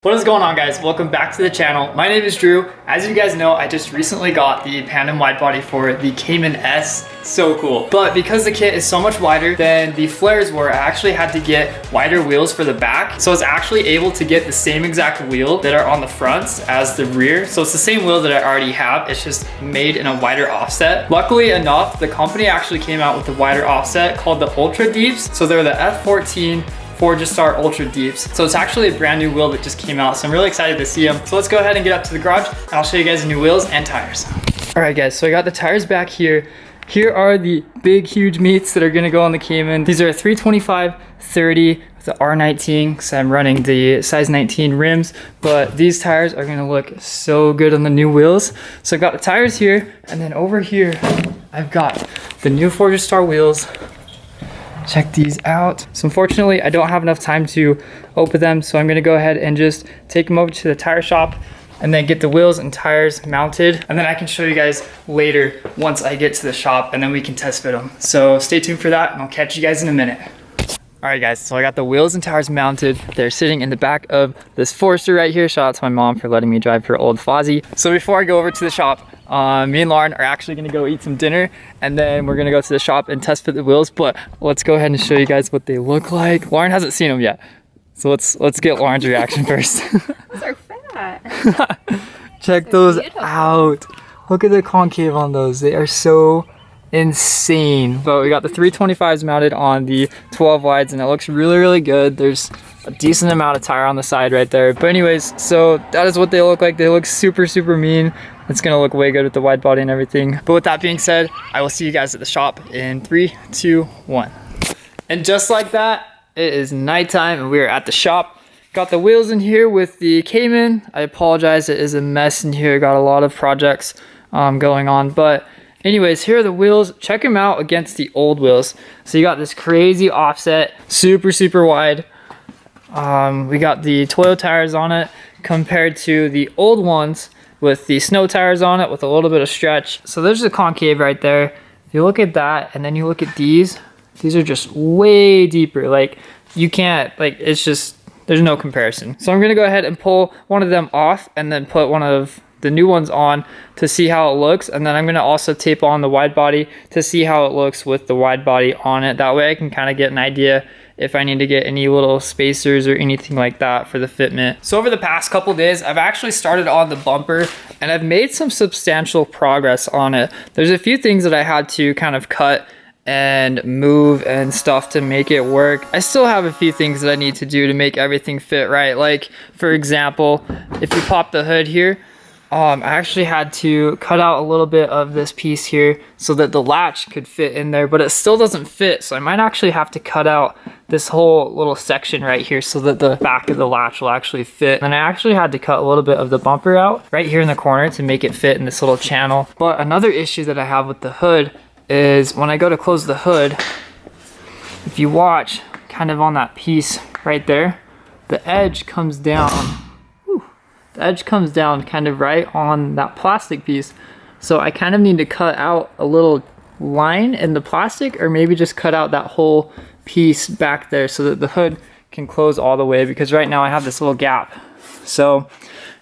What is going on, guys? Welcome back to the channel. My name is Drew. As you guys know, I just recently got the Pandem wide body for the Cayman S. So cool. But because the kit is so much wider than the flares were, I actually had to get wider wheels for the back. So I was actually able to get the same exact wheel that are on the fronts as the rear. So it's the same wheel that I already have. It's just made in a wider offset. Luckily enough, the company actually came out with a wider offset called the Ultra Deeps. So they're the F14 Forgestar Ultra Deeps. So it's actually a brand new wheel that just came out. So I'm really excited to see them. So let's go ahead and get up to the garage and I'll show you guys the new wheels and tires. All right, guys, so I got the tires back here. Here are the big, huge meats that are gonna go on the Cayman. These are a 325/30 with the R19, because I'm running the size 19 rims, but these tires are gonna look so good on the new wheels. So I've got the tires here, and then over here, I've got the new Forgestar wheels. Check these out. So unfortunately, I don't have enough time to open them, so I'm gonna go ahead and just take them over to the tire shop and then get the wheels and tires mounted. And then I can show you guys later once I get to the shop, and then we can test fit them. So stay tuned for that, and I'll catch you guys in a minute. All right, guys, so I got the wheels and tires mounted. They're sitting in the back of this Forester right here. Shout out to my mom for letting me drive her old Fozzie. So before I go over to the shop, me and Lauren are actually gonna go eat some dinner, and then we're gonna go to the shop and test fit the wheels. But let's go ahead and show you guys what they look like. Lauren hasn't seen them yet, so let's get Lauren's reaction first. Those are fat. Check those out. Look at the concave on those. They are so insane. But we got the 325s mounted on the 12 wides, and it looks really good. There's a decent amount of tire on the side right there. But anyways, so that is what they look like. They look super mean. It's gonna look way good with the wide body and everything. But with that being said, I will see you guys at the shop in 3, 2, 1. And just like that, it is nighttime and we are at the shop. Got the wheels in here with the Cayman. I apologize, it is a mess in here. Got a lot of projects going on. But anyways, here are the wheels. Check them out against the old wheels. So you got this crazy offset, super wide. We got the Toyo tires on it compared to the old ones with the snow tires on it with a little bit of stretch. So there's the concave right there. If you look at that and then you look at these are just way deeper. Like you can't, like it's just, there's no comparison. So I'm gonna go ahead and pull one of them off and then put one of the new ones on to see how it looks. And then I'm gonna also tape on the wide body to see how it looks with the wide body on it. That way I can kind of get an idea if I need to get any little spacers or anything like that for the fitment. So over the past couple days, I've actually started on the bumper and I've made some substantial progress on it. There's a few things that I had to kind of cut and move and stuff to make it work. I still have a few things that I need to do to make everything fit right. Like for example, if you pop the hood here, I actually had to cut out a little bit of this piece here so that the latch could fit in there, but it still doesn't fit. So I might actually have to cut out this whole little section right here so that the back of the latch will actually fit. And I actually had to cut a little bit of the bumper out right here in the corner to make it fit in this little channel. But another issue that I have with the hood is when I go to close the hood, if you watch kind of on that piece right there, the edge comes down. The edge comes down kind of right on that plastic piece. So I kind of need to cut out a little line in the plastic, or maybe just cut out that whole piece back there so that the hood can close all the way, because right now I have this little gap. So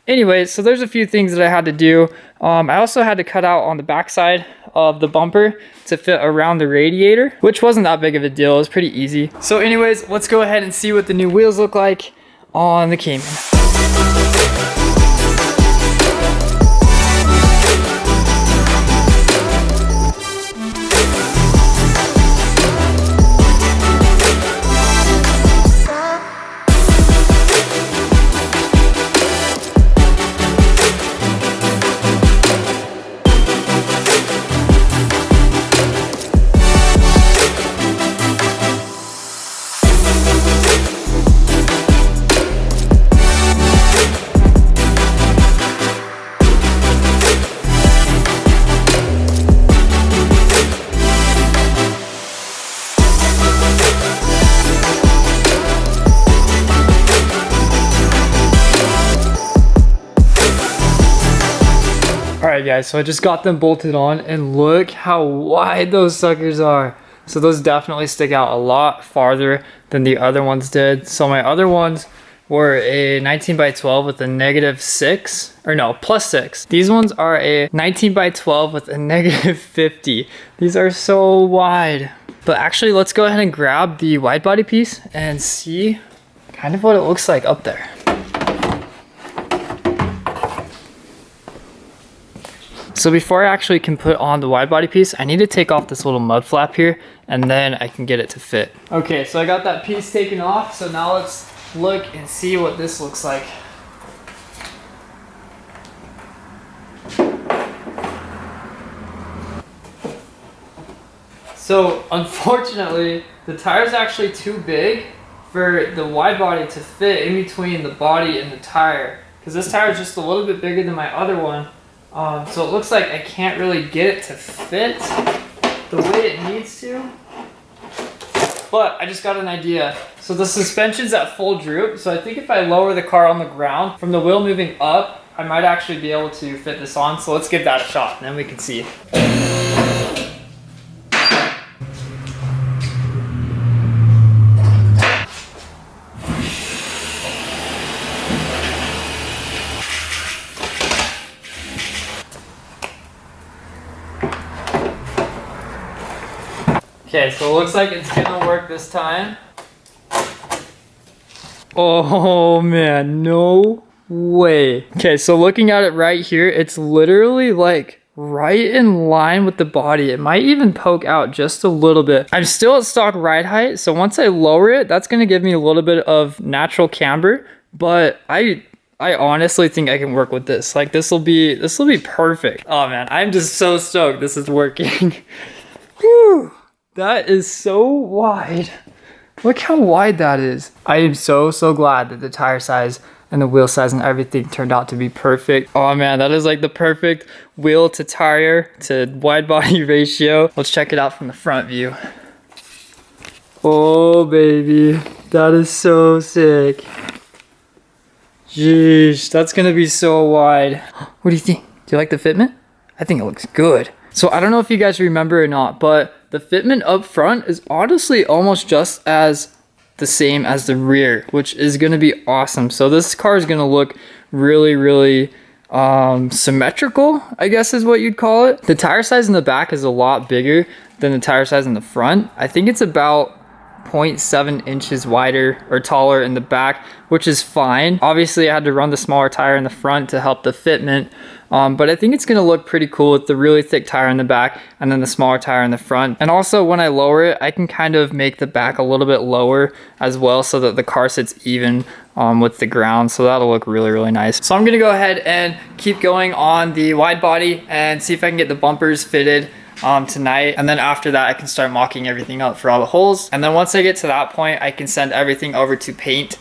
anyways, so there's a few things that I had to do. I also had to cut out on the backside of the bumper to fit around the radiator, which wasn't that big of a deal. It was pretty easy. So anyways, let's go ahead and see what the new wheels look like on the Cayman. Alright guys, so I just got them bolted on and look how wide those suckers are. So those definitely stick out a lot farther than the other ones did. So my other ones were a 19 by 12 with a -6, or no, +6. These ones are a 19 by 12 with a -50. These are so wide. But actually, let's go ahead and grab the wide body piece and see kind of what it looks like up there. So before I actually can put on the wide body piece, I need to take off this little mud flap here, and then I can get it to fit. Okay, so I got that piece taken off, so now let's look and see what this looks like. So unfortunately, the tire is actually too big for the wide body to fit in between the body and the tire, because this tire is just a little bit bigger than my other one. So it looks like I can't really get it to fit the way it needs to. But I just got an idea. So the suspension's at full droop, so I think if I lower the car on the ground, from the wheel moving up, I might actually be able to fit this on. So let's give that a shot, and then we can see. Okay, so it looks like it's gonna work this time. Oh man, no way. Okay, so looking at it right here, it's literally like right in line with the body. It might even poke out just a little bit. I'm still at stock ride height, so once I lower it, that's gonna give me a little bit of natural camber, but I honestly think I can work with this. Like this will be perfect. Oh man, I'm just so stoked this is working. Whew. That is so wide. Look how wide that is. I am so glad that the tire size and the wheel size and everything turned out to be perfect. Oh man, that is like the perfect wheel to tire to wide body ratio. Let's check it out from the front view. Oh baby, that is so sick. Jeez, that's gonna be so wide. What do you think? Do you like the fitment? I think it looks good. So I don't know if you guys remember or not, but the fitment up front is honestly almost just as the same as the rear, which is gonna be awesome. So this car is gonna look really symmetrical, I guess is what you'd call it. The tire size in the back is a lot bigger than the tire size in the front. I think it's about 0.7 inches wider or taller in the back, which is fine. Obviously I had to run the smaller tire in the front to help the fitment, but I think it's gonna look pretty cool with the really thick tire in the back and then the smaller tire in the front. And also when I lower it, I can kind of make the back a little bit lower as well so that the car sits even with the ground, so that'll look really nice. So I'm gonna go ahead and keep going on the wide body and see if I can get the bumpers fitted tonight, and then after that I can start mocking everything up for all the holes, and then once I get to that point I can send everything over to paint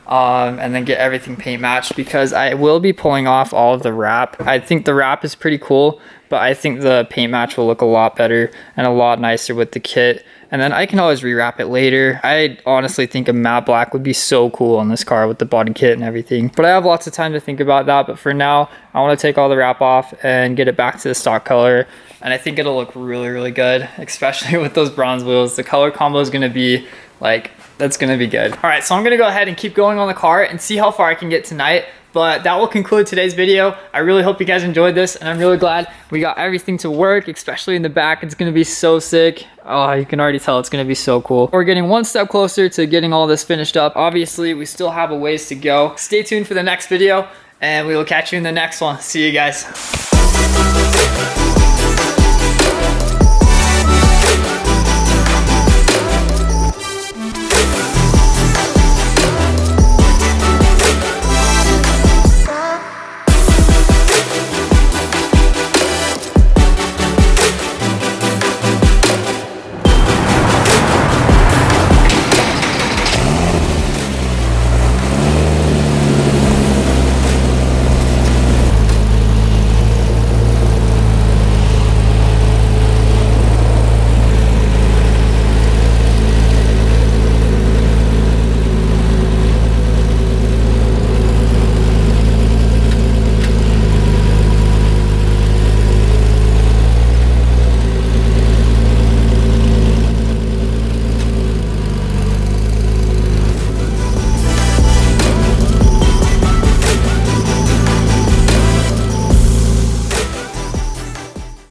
and then get everything paint matched, because I will be pulling off all of the wrap. I think the wrap is pretty cool, but I think the paint match will look a lot better and a lot nicer with the kit, and then I can always rewrap it later. I honestly think a matte black would be so cool on this car with the body kit and everything, but I have lots of time to think about that. But for now I want to take all the wrap off and get it back to the stock color, and I think it'll look really good, especially with those bronze wheels. The color combo is going to be like, that's going to be good. All right, so I'm going to go ahead and keep going on the car and see how far I can get tonight. But that will conclude today's video. I really hope you guys enjoyed this, and I'm really glad we got everything to work, especially in the back. It's gonna be so sick. Oh, you can already tell it's gonna be so cool. We're getting one step closer to getting all this finished up. Obviously, we still have a ways to go. Stay tuned for the next video, and we will catch you in the next one. See you guys.